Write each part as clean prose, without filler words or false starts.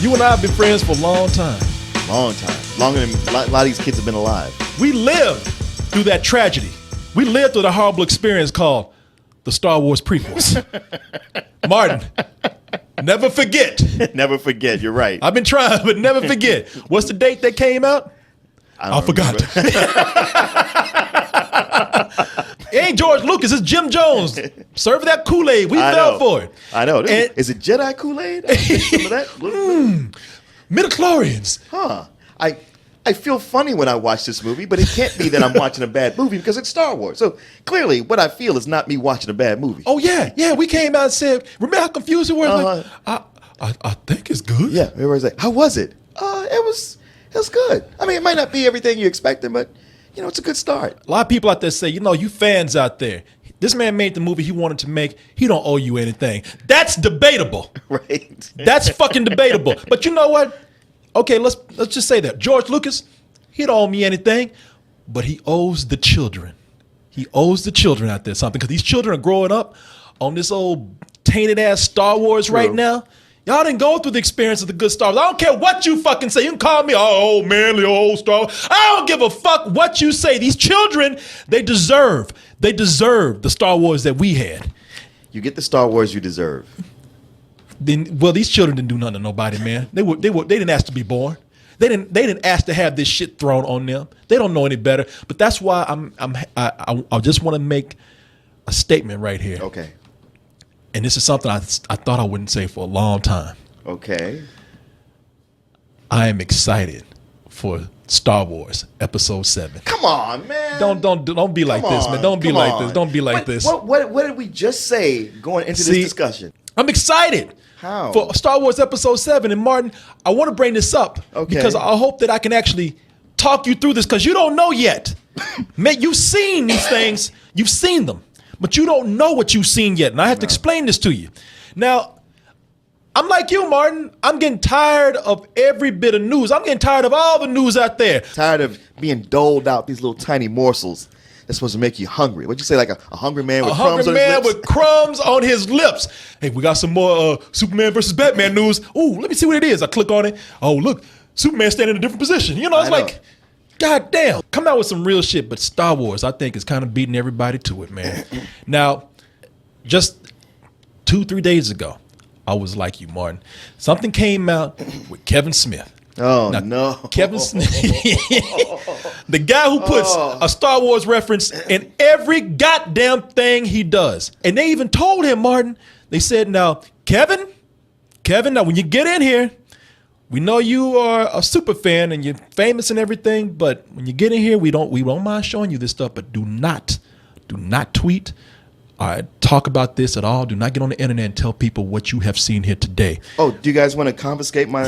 You and I have been friends for a long time. Long time. Longer than a lot of these kids have been alive. We lived through that tragedy. We lived through the horrible experience called the Star Wars prequels. Martin, never forget. Never forget. You're right. I've been trying, but never forget. What's the date that came out? I forgot. It ain't George Lucas, it's Jim Jones. Serve that Kool-Aid. We fell for it. I know. Is it Jedi Kool-Aid? I think some of that. Midichlorians. Huh. I feel funny when I watch this movie, but it can't be that I'm watching a bad movie because it's Star Wars. So clearly what I feel is not me watching a bad movie. Oh, yeah. We came out and said, remember how confused we were? Like, I think it's good. Yeah. Everybody's like, how was it? It was good. I mean, it might not be everything you expected, but, it's a good start. A lot of people out there say, you fans out there, this man made the movie he wanted to make. He don't owe you anything. That's debatable. Right. That's fucking debatable. But you know what? Okay, let's just say that. George Lucas, he don't owe me anything, but he owes the children. He owes the children out there something because these children are growing up on this old tainted-ass Star Wars right now. Y'all didn't go through the experience of the good Star Wars. I don't care what you fucking say. You can call me, old manly old Star Wars. I don't give a fuck what you say. These children, they deserve the Star Wars that we had. You get the Star Wars you deserve. Well, these children didn't do nothing to nobody, man. They didn't ask to be born. They didn't ask to have this shit thrown on them. They don't know any better. But that's why I just want to make a statement right here. Okay. And this is something I thought I wouldn't say for a long time. Okay. I am excited for Star Wars Episode 7. Come on, man. Don't be like this, man. Don't be like this. Don't be like this. What did we just say going into this discussion? I'm excited. How? For Star Wars Episode 7. And Martin, I want to bring this up because I hope that I can actually talk you through this because you don't know yet. Man, you've seen these things. You've seen them. But you don't know what you've seen yet. And I have to explain this to you. Now, I'm like you, Martin. I'm getting tired of every bit of news. I'm getting tired of all the news out there. Tired of being doled out these little tiny morsels that's supposed to make you hungry. What'd you say, like a hungry man with crumbs on his lips? A hungry man with crumbs on his lips. Hey, we got some more Superman versus Batman news. Ooh, let me see what it is. I click on it. Oh, look, Superman standing in a different position. It's like, God damn. Come out with some real shit. But Star Wars, I think, is kind of beating everybody to it, man. Now, just 2-3 days ago, I was like you, Martin. Something came out with Kevin Smith. Oh, now, no. Kevin Smith, the guy who puts a Star Wars reference in every goddamn thing he does. And they even told him, Martin, they said, now, Kevin, now when you get in here, we know you are a super fan and you're famous and everything, but when you get in here, we don't mind showing you this stuff, but do not tweet or talk about this at all. Do not get on the internet and tell people what you have seen here today. Oh, do you guys want to confiscate my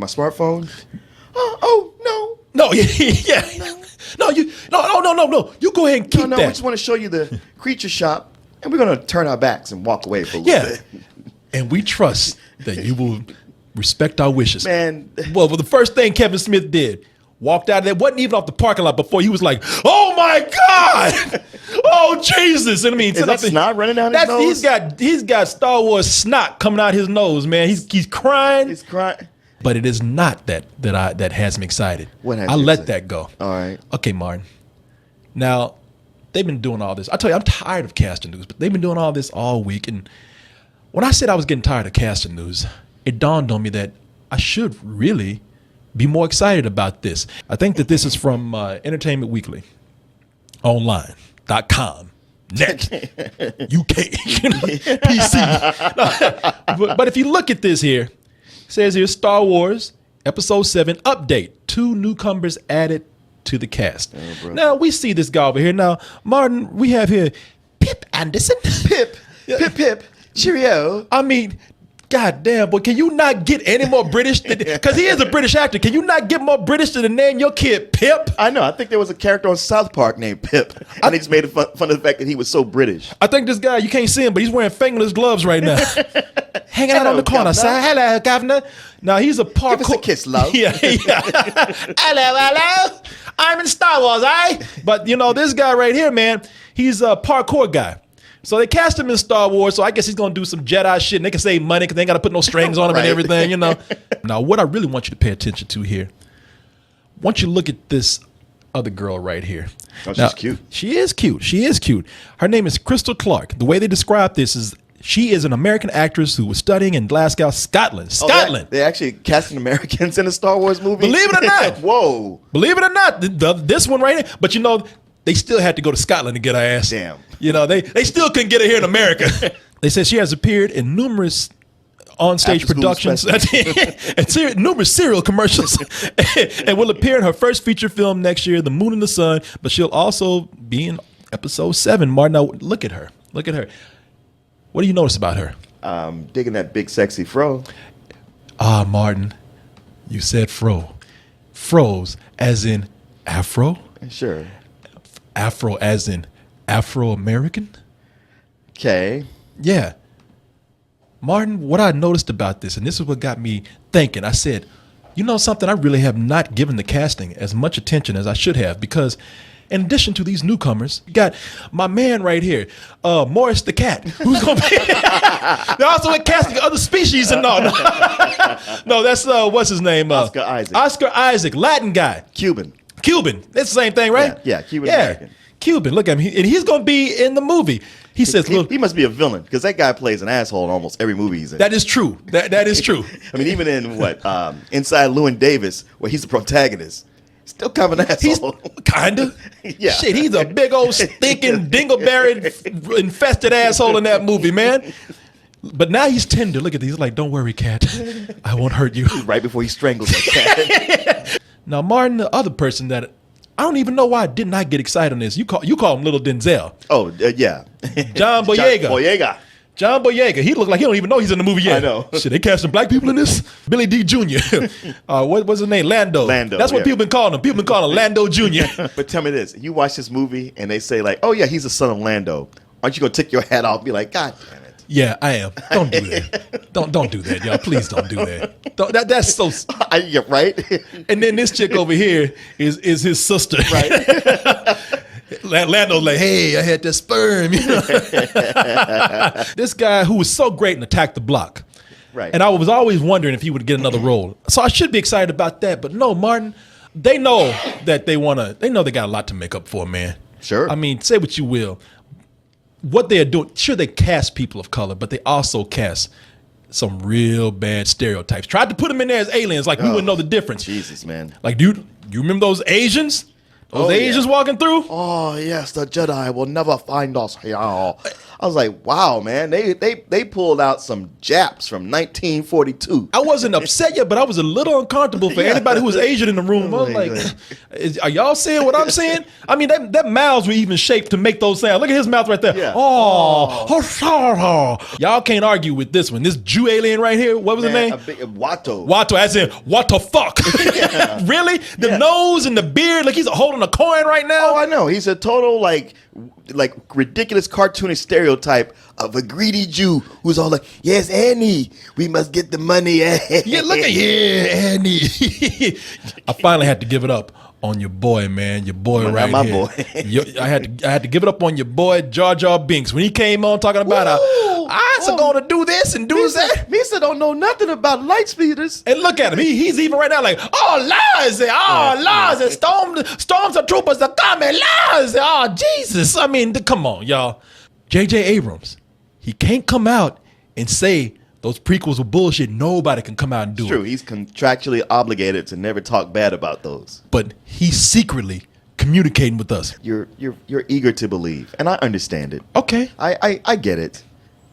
smartphone? No, yeah. No. You go ahead and keep that. No, we just want to show you the creature shop, and we're going to turn our backs and walk away for a little bit. And we trust that you will respect our wishes. Man. Well, the first thing Kevin Smith did, walked out of there, wasn't even off the parking lot before he was like, oh my God! Oh Jesus! And I mean, is that snot running down his nose? He's got Star Wars snot coming out his nose, man. He's crying. He's crying. But it is not that has me excited. What has I you let excited? that go. All right. Okay, Martin. Now, they've been doing all this. I tell you, I'm tired of casting news, but they've been doing all this all week. And when I said I was getting tired of casting news, it dawned on me that I should really be more excited about this. I think that this is from Entertainment Weekly, online.com, net, UK, PC. But if you look at this here, it says here, Star Wars Episode 7 update. 2 newcomers added to the cast. Now, we see this guy over here. Now, Martin, we have here Pip Anderson. Pip. Cheerio. I mean, God damn, boy, can you not get any more British? Because he is a British actor. Can you not get more British than to name your kid Pip? I know. I think there was a character on South Park named Pip. And they just made fun of the fact that he was so British. I think this guy, you can't see him, but he's wearing fingerless gloves right now. Hanging out on the corner, sir. Hello, Governor. Now, he's a parkour. Give us a kiss, love. Yeah. Hello. I'm in Star Wars, But, this guy right here, man, he's a parkour guy. So they cast him in Star Wars, so I guess he's going to do some Jedi shit, and they can save money because they ain't got to put no strings on him and everything, you know. Now, what I really want you to pay attention to here, I want you to look at this other girl right here. Oh, she's cute. She is cute. She is cute. Her name is Crystal Clark. The way they describe this is she is an American actress who was studying in Glasgow, Scotland. Scotland. They actually casting Americans in a Star Wars movie? Believe it or not. Whoa. Believe it or not, this one right here. But, you know, they still had to go to Scotland to get her ass. Damn. You know, they still couldn't get her here in America. They said she has appeared in numerous on-stage productions and numerous serial commercials and will appear in her first feature film next year, The Moon and the Sun, but she'll also be in episode 7. Martin, now look at her. Look at her. What do you notice about her? Digging that big sexy fro. Ah, Martin, you said fro. Froze as in afro? Sure. Afro as in Afro-American? Okay. Yeah. Martin, what I noticed about this, and this is what got me thinking, I said, you know something, I really have not given the casting as much attention as I should have, because in addition to these newcomers, you got my man right here, Morris the cat, who's going to be... They're also casting other species and no, that's, what's his name? Oscar Isaac. Oscar Isaac, Latin guy. Cuban. That's the same thing, right? Yeah, Cuban American. Cuban. Look at him, and he's going to be in the movie. He says, "Look, he must be a villain because that guy plays an asshole in almost every movie he's in." That is true. That is true. I mean, even in Inside Llewyn Davis, where he's the protagonist, still kind of an asshole. Kinda. Yeah. Shit, he's a big old stinking dingleberry infested asshole in that movie, man. But now he's tender. Look at these. He's like, "Don't worry, cat. I won't hurt you." Right before he strangles that cat. Now, Martin, the other person that I don't even know why I did not get excited on this. You call him Little Denzel. Oh, yeah. John Boyega. John Boyega. He looked like he don't even know he's in the movie yet. I know. Shit, they casting black people in this? Billy D. Jr. What's his name? Lando. That's what people been calling him. People been calling him Lando Jr. But tell me this. You watch this movie and they say like, oh, yeah, he's the son of Lando. Aren't you going to take your hat off and be like, God damn it. Yeah, I am. Don't do that. Don't do that, y'all. Please don't do that. That's so. Yeah, right. And then this chick over here is his sister. Right. Lando's like, hey, I had that sperm. You know? This guy who was so great in Attack the Block. Right. And I was always wondering if he would get another role. So I should be excited about that. But no, Martin, they know that they know they got a lot to make up for, man. Sure. I mean, say what you will. What they are doing, sure, they cast people of color, but they also cast some real bad stereotypes. Tried to put them in there as aliens, like we wouldn't know the difference. Jesus, man. Like, dude, you remember those Asians? Those Asians walking through? Oh, yes, the Jedi will never find us here. I was like, wow, man. They pulled out some Japs from 1942. I wasn't upset yet, but I was a little uncomfortable for anybody who was Asian in the room. I was like, are y'all saying what I'm saying? I mean, that mouths were even shaped to make those sounds. Look at his mouth right there. Yeah. Y'all can't argue with this one. This Jew alien right here, what was his name? Watto. Watto, as in, what the fuck? Yeah. Really? The nose and the beard, like he's holding a coin right now? Oh, I know. He's a total, like ridiculous cartoonish stereotype of a greedy Jew who's all like, yes, Annie, we must get the money. Yeah, look at Annie. I finally had to give it up on your boy, man. Your boy right not my here. boy. I had to give it up on your boy Jar Jar Binks when he came on talking about I'm going to do this and do that. Misa don't know nothing about light speeders. And look at him. He's even right now like, Lars, storms of troopers are coming, Lars. Oh, Jesus. I mean, come on, y'all. J.J. Abrams, he can't come out and say those prequels were bullshit. Nobody can come out and do it. True. He's contractually obligated to never talk bad about those. But he's secretly communicating with us. You're eager to believe, and I understand it. Okay. I get it.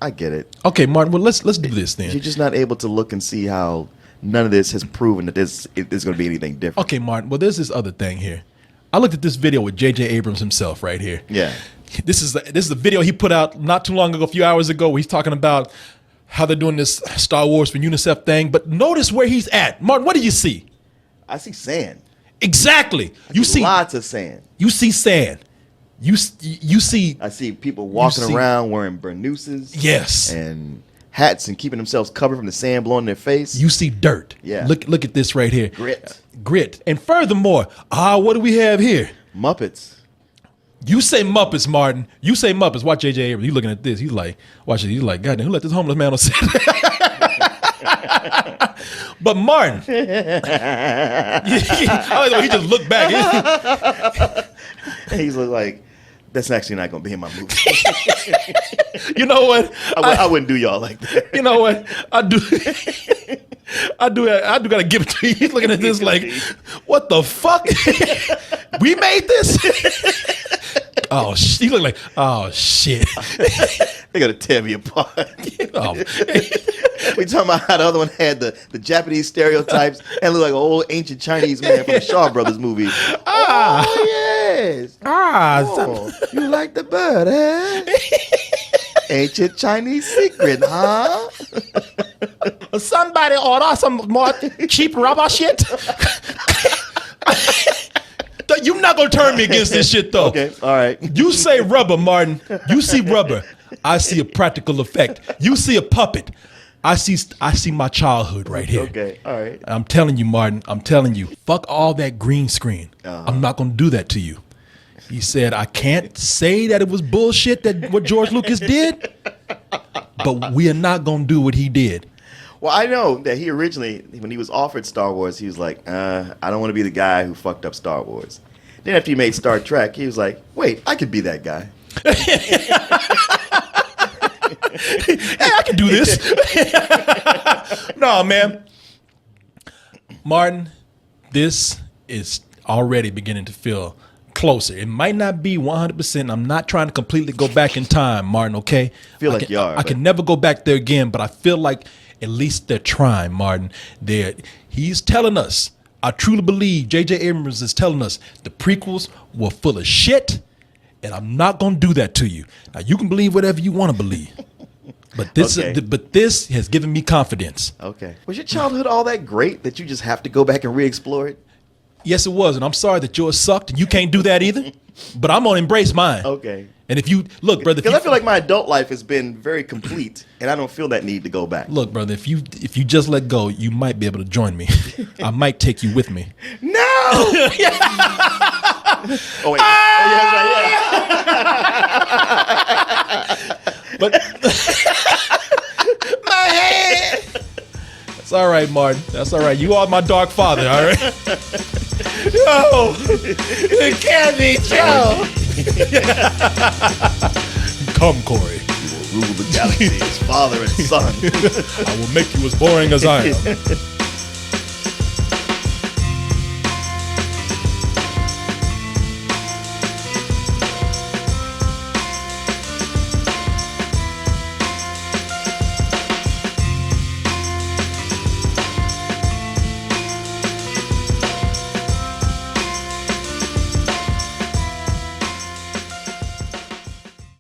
I get it. Okay, Martin. Well, let's do this then. You're just not able to look and see how none of this has proven that there's going to be anything different. Okay, Martin. Well, there's this other thing here. I looked at this video with J.J. Abrams himself right here. Yeah. This is the video he put out not too long ago, a few hours ago, where he's talking about how they're doing this Star Wars for UNICEF thing. But notice where he's at. Martin, what do you see? I see sand. Exactly. You see lots of sand. You see sand. You see. I see people walking around wearing burnouses. Yes. And hats and keeping themselves covered from the sand blowing in their face. You see dirt. Yeah. Look at this right here. Grit. Grit. And furthermore, what do we have here? Muppets. You say Muppets, Martin. You say Muppets. Watch J.J. Abrams. He's looking at this. He's like, watch it. He's like, goddamn, who let this homeless man on set? But Martin, he just looked back. He's like, that's actually not going to be in my movie. You know what? I wouldn't do y'all like that. You know what? I do gotta give it to you. He's looking at this like, what the fuck? We made this? Oh, he looked like, oh shit. They're gonna tear me apart. Oh. We talking about how the other one had the Japanese stereotypes and looked like an old ancient Chinese man from the Shaw Brothers movie. Oh yes. Oh, you like the bird, eh? Ancient Chinese secret, huh? Somebody order some more cheap rubber shit. You're not gonna turn me against this shit though. Okay, all right. You say rubber, Martin. You see rubber. I see a practical effect. You see a puppet. I see my childhood right here. Okay, all right. I'm telling you, Martin. I'm telling you. Fuck all that green screen. I'm not gonna do that to you. He said, I can't say that it was bullshit that what George Lucas did, but we are not gonna do what he did. Well, I know that he originally, when he was offered Star Wars, he was like, I don't want to be the guy who fucked up Star Wars. Then after he made Star Trek, he was like, wait, I could be that guy. Hey, I can do this. No, man. Martin, this is already beginning to feel closer. It might not be 100%. I'm not trying to completely go back in time, Martin, okay? Feel like you are. I can never go back there again, but I feel like at least they're trying, Martin. He's telling us, I truly believe J.J. Abrams is telling us the prequels were full of shit, and I'm not going to do that to you. Now, you can believe whatever you want to believe, but this has given me confidence. Okay. Was your childhood all that great that you just have to go back and re-explore it? Yes, it was, and I'm sorry that yours sucked, and you can't do that either, but I'm going to embrace mine. Okay. And if you, look, brother. Because I feel like my adult life has been very complete, and I don't feel that need to go back. Look, brother, if you just let go, you might be able to join me. I might take you with me. No! Oh, wait. Oh, yeah, right, yeah. But my head. That's all right, Martin. That's all right. You are my dark father, all right? No, it can't be true. Come, Korey. You will rule the galaxy as father and son. I will make you as boring as I am.